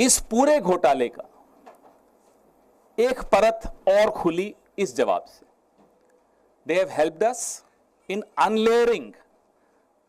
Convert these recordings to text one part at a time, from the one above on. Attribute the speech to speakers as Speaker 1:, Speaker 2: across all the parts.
Speaker 1: इस पूरे घोटाले का एक परत और खुली इस जवाब से। They have helped us in unlayering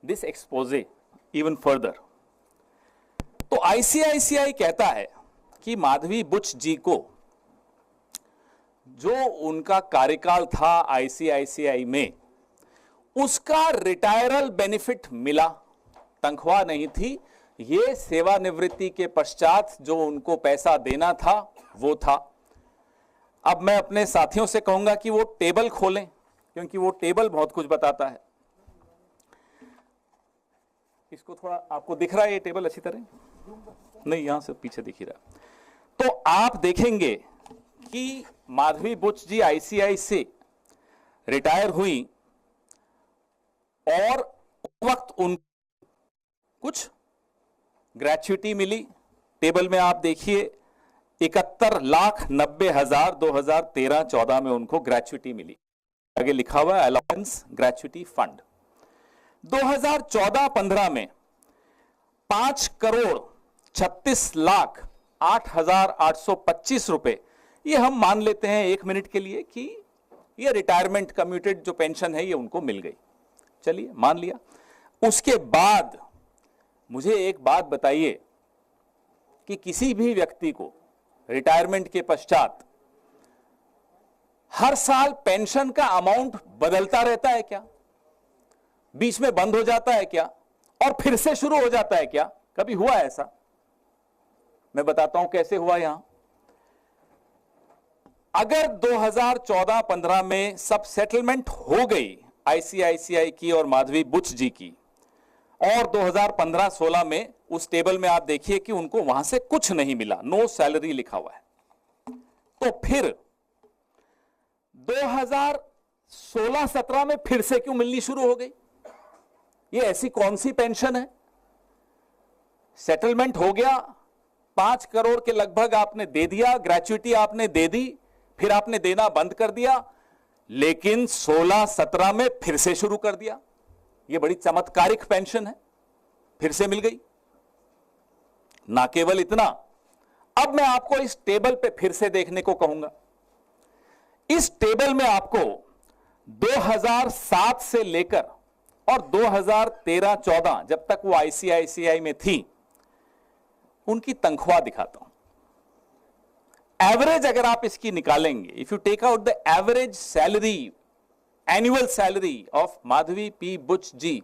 Speaker 1: this exposé even further. तो आईसीआईसीआई कहता है कि माधवी बुच जी को जो उनका कार्यकाल था आईसीआईसीआई में, उसका रिटायरल बेनिफिट मिला, तनख्वाह नहीं थी, ये सेवानिवृत्ति के पश्चात जो उनको पैसा देना था वो था। अब मैं अपने साथियों से कहूंगा कि वो टेबल खोलें, क्योंकि वो टेबल बहुत कुछ बताता है। इसको थोड़ा आपको दिख रहा है ये टेबल अच्छी तरह? नहीं, यहां से पीछे दिख ही रहा। तो आप देखेंगे कि माधवी बुच जी आईसीआई से रिटायर हुई और उस वक्त उन कुछ ग्रेच्युटी मिली। टेबल में आप देखिए 71,90,000 2013-14 में उनको ग्रेच्युटी मिली। आगे लिखा हुआ है अलाउंस ग्रेच्युटी फंड। 2014-15 में 5,36,08,825 रुपए, ये हम मान लेते हैं 1 मिनट के लिए कि ये रिटायरमेंट कम्यूटेड जो पेंशन है ये उनको मिल गई, चलिए मान लिया। उसके बाद मुझे एक बात बताइए कि किसी भी व्यक्ति को रिटायरमेंट के पश्चात हर साल पेंशन का अमाउंट बदलता रहता है क्या? बीच में बंद हो जाता है क्या और फिर से शुरू हो जाता है क्या? कभी हुआ ऐसा? मैं बताता हूं कैसे हुआ। यहां अगर 2014-15 में सब सेटलमेंट हो गई आईसीआईसीआई की और माधवी बुच जी की, और 2015-16 में उस टेबल में आप देखिए कि उनको वहां से कुछ नहीं मिला, नो सैलरी लिखा हुआ है, तो फिर 2016-17 में फिर से क्यों मिलनी शुरू हो गई? ये ऐसी कौन सी पेंशन है? सेटलमेंट हो गया, 5 करोड़ के लगभग आपने दे दिया, ग्रेच्युटी आपने दे दी, फिर आपने देना बंद कर दिया, लेकिन 16-17 में फिर से शुरू कर दिया। ये बड़ी चमत्कारिक पेंशन है, फिर से मिल गई। ना केवल इतना, अब मैं आपको इस टेबल पे फिर से देखने को कहूंगा। इस टेबल में आपको 2007 से लेकर और 2013-14 जब तक वो आईसीआईसीआई में थी, उनकी तनख्वाह दिखाता हूं। एवरेज अगर आप इसकी निकालेंगे, if you take out the average salary, annual salary of Madhavi P. Buch ji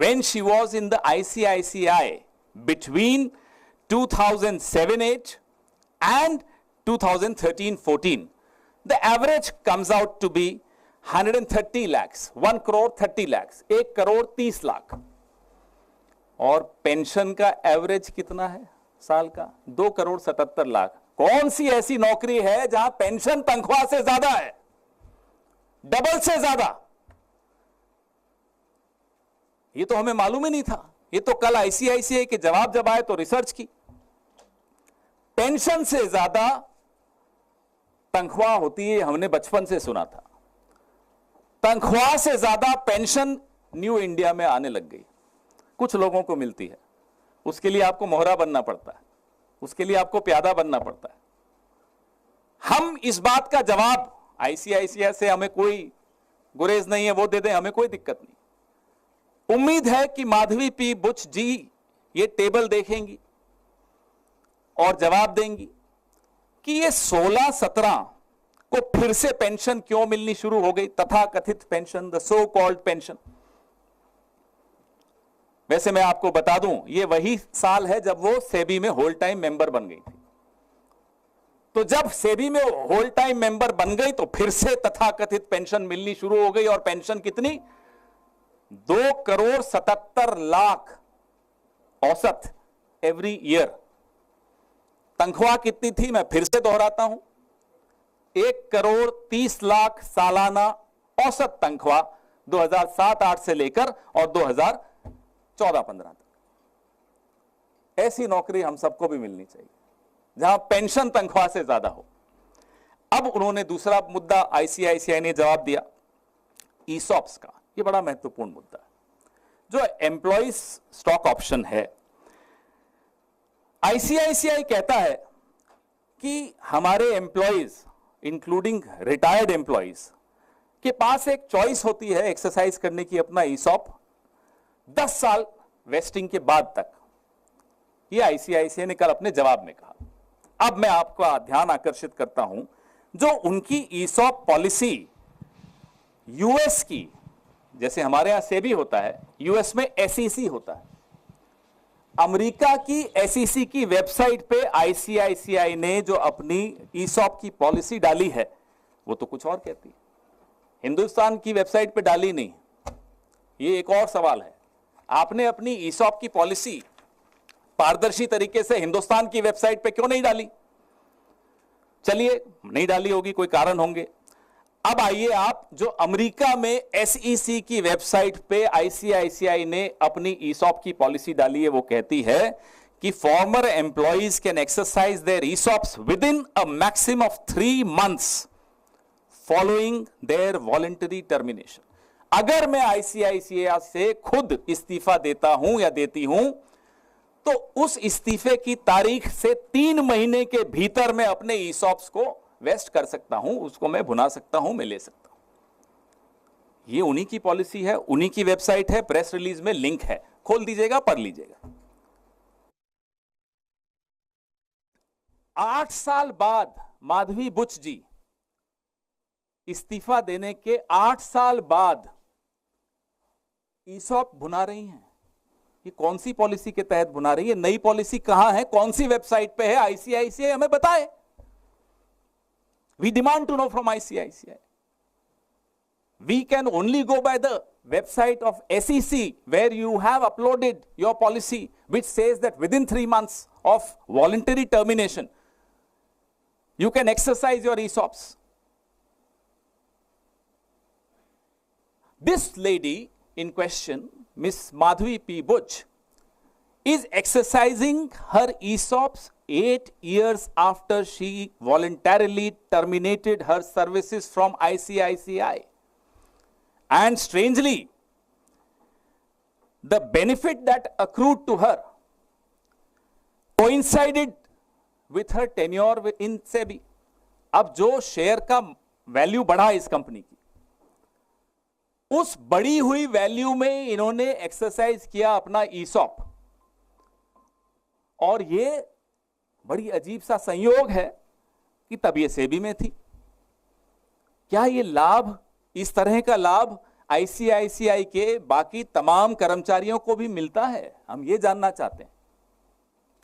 Speaker 1: when she was in the ICICI between 2007-8 and 2013-14, the average comes out to be 130 lakhs, 1 crore 30 lakhs, 1 crore 30 lakh. और pension का average कितना है साल का? 2 करोड़ 77 लाख। कौन सी ऐसी नौकरी है जहां पेंशन तनख्वाह से ज्यादा है, डबल से ज्यादा? ये तो हमें मालूम ही नहीं था। ये तो कल आईसीआईसीआई के जवाब जब आए तो रिसर्च की, पेंशन से ज्यादा तनख्वाह होती है, हमने बचपन से सुना था। तनख्वाह से ज्यादा पेंशन न्यू इंडिया में आने लग गई, कुछ लोगों को मिलती है। उसके लिए आपको मोहरा बनना पड़ता है, उसके लिए आपको प्यादा बनना पड़ता है। हम इस बात का जवाब, आईसीआईसीआई से हमें कोई गुरेज नहीं है, वो दे दें, हमें कोई दिक्कत नहीं। उम्मीद है कि माधवी पी बुच जी ये टेबल देखेंगी और जवाब देंगी कि ये 16-17 को फिर से पेंशन क्यों मिलनी शुरू हो गई, तथा कथित pension, the so called pension. वैसे मैं आपको बता दूं, ये वही साल है जब वो सेबी में होल टाइम मेंबर बन गई थी। तो जब सेबी में होल टाइम मेंबर बन गई तो फिर से तथाकथित पेंशन मिलनी शुरू हो गई। और पेंशन कितनी? 2 करोड़ 77 लाख औसत एवरी ईयर। तनख्वाह कितनी थी? मैं फिर से दोहराता हूं, 1 करोड़ 30 लाख सालाना औसत तनख्वाह 2007-8 से लेकर और 2014-15 तक। ऐसी नौकरी हम सबको भी मिलनी चाहिए जहां पेंशन तनख्वाह से ज्यादा हो। अब उन्होंने दूसरा मुद्दा आईसीआईसीआई ने जवाब दिया ईसॉप्स का। यह बड़ा महत्वपूर्ण मुद्दा है। जो एम्प्लॉइज स्टॉक ऑप्शन है आईसीआईसीआई कहता है कि हमारे एम्प्लॉयज इंक्लूडिंग रिटायर्ड एम्प्लॉयज के पास एक चॉइस होती है एक्सरसाइज करने की अपना ईसॉप 10 साल वेस्टिंग के बाद तक। ये आईसीआईसीआई ने कल अपने जवाब में कहा। अब मैं आपका ध्यान आकर्षित करता हूं, जो उनकी ईसॉप पॉलिसी यूएस की, जैसे हमारे यहां सेबी होता है, यूएस में एसईसी होता है। अमेरिका की एसईसी की वेबसाइट पे आईसीआईसीआई ने जो अपनी ईसॉप की पॉलिसी डाली है वो तो कुछ और कहती है, हिंदुस्तान की वेबसाइट पे डाली नहीं। ये एक और सवाल है, आपने अपनी ईसॉप की पॉलिसी पारदर्शी तरीके से हिंदुस्तान की वेबसाइट पे क्यों नहीं डाली? चलिए, नहीं डाली होगी, कोई कारण होंगे। अब आइए आप, जो अमेरिका में एसईसी की वेबसाइट पे आईसीआईसीआई ने अपनी ईसॉप की पॉलिसी डाली है, वो कहती है कि former employees can exercise their ESOPs within a maximum of 3 months following their voluntary termination. अगर मैं आईसीआईसीआई से खुद इस्तीफा देता हूं या देती हूं, तो उस इस्तीफे की तारीख से 3 महीने के भीतर मैं अपने ईसॉप्स को वेस्ट कर सकता हूं, उसको मैं भुना सकता हूं, मैं ले सकता हूं। ये उन्हीं की पॉलिसी है, उन्हीं की वेबसाइट है, प्रेस रिलीज में लिंक है, खोल दीजिएगा, पढ़ लीजिएगा। 8 साल बाद माधवी बुच जी इस्तीफा देने के 8 साल बाद ईसॉप भुना रही हैं। ये कौन सी पॉलिसी के तहत भुना रही है? नई पॉलिसी कहां है, कौन सी वेबसाइट पे है? आईसीआईसीआई हमें बताए। We demand to know from ICICI. We can only go by the website of SEC, where you have uploaded your policy, which says that within 3 months of voluntary termination, you can exercise your ESOPs. This lady in question, Miss Madhvi P. Buch, is exercising her ESOPs 8 years after she voluntarily terminated her services from ICICI. And strangely, the benefit that accrued to her coincided with her tenure in SEBI. अब जो share का value बढ़ा इस company की, उस बढ़ी हुई value में इन्होंने एक्सरसाइज किया अपना ईसॉप। और ये बड़ी अजीब सा संयोग है कि तब ये सेबी में थी। क्या ये लाभ, इस तरह का लाभ आईसीआईसीआई के बाकी तमाम कर्मचारियों को भी मिलता है? हम ये जानना चाहते हैं।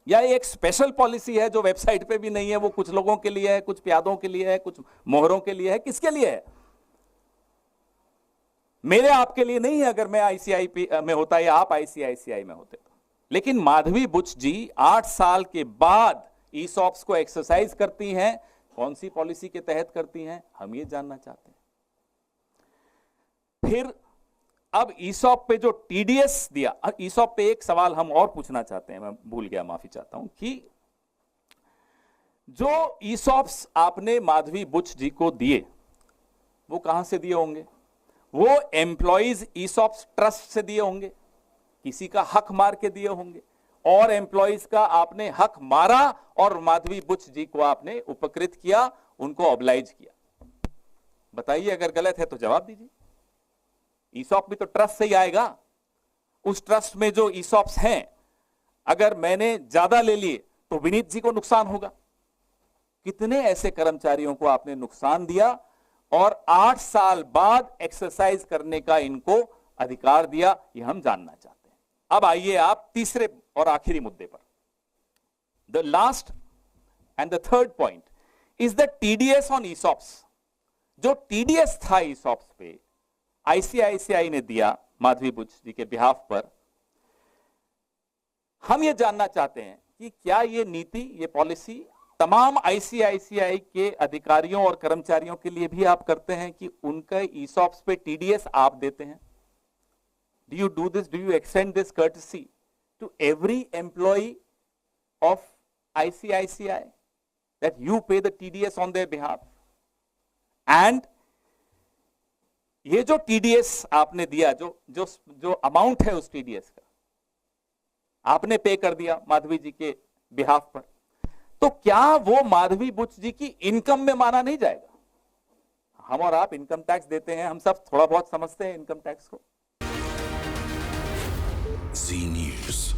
Speaker 1: या एक स्पेशल पॉलिसी है जो वेबसाइट पे भी नहीं है, वो कुछ लोगों के लिए है, कुछ प्यादों के लिए है, कुछ मोहरों के लिए है, किसके लिए है? मेरे आपके लिए नहीं है। अगर मैं आईसीआई में होता या आप आईसीआईसीआई में होते तो। लेकिन माधवी बुच जी 8 साल के बाद ईसॉप्स को एक्सरसाइज करती हैं। कौन सी पॉलिसी के तहत करती हैं, हम ये जानना चाहते हैं। फिर अब ईसॉप पे जो टीडीएस दिया, ईसॉप पे एक सवाल हम और पूछना चाहते हैं, मैं भूल गया, माफी चाहता हूं, कि जो ईसॉप्स आपने माधवी बुच जी को दिए वो कहां से दिए होंगे? वो एम्प्लॉइज ईसॉप्स ट्रस्ट से दिए होंगे, किसी का हक मार के दिए होंगे, और एम्प्लॉइज का आपने हक मारा और माधवी बुच जी को आपने उपकृत किया, उनको ऑब्लाइज किया। बताइए, अगर गलत है तो जवाब दीजिए। ईसॉप भी तो ट्रस्ट से ही आएगा। उस ट्रस्ट में जो ईसॉप्स हैं, अगर मैंने ज्यादा ले लिए तो विनीत जी को नुकसान होगा। कितने ऐसे कर्मचारियों को आपने नुकसान दिया और 8 साल बाद एक्सरसाइज करने का इनको अधिकार दिया, ये हम जानना चाहते हैं। अब आइए आप तीसरे और आखिरी मुद्दे पर। The last and the third point is the TDS on ESOPs. जो टीडीएस था ईसॉप्स पे, आईसीआईसीआई ने दिया माधवी बुच जी के बिहाफ पर। हम ये जानना चाहते हैं कि क्या ये नीति, ये पॉलिसी तमाम आईसीआईसीआई के अधिकारियों और कर्मचारियों के लिए भी आप करते हैं कि उनका ईसॉप्स पे टीडीएस आप देते हैं? Do you do this? Do you extend this courtesy to every employee of ICICI that you pay the TDS on their behalf? And ये जो TDS आपने दिया, जो अमाउंट है उस TDS का आपने पे कर दिया माधवी जी के बिहाफ पर, तो क्या वो माधवी बुच जी की इनकम में माना नहीं जाएगा? हम और आप इनकम टैक्स देते हैं, हम सब थोड़ा बहुत समझते हैं इनकम टैक्स को।
Speaker 2: जी न्यूज़।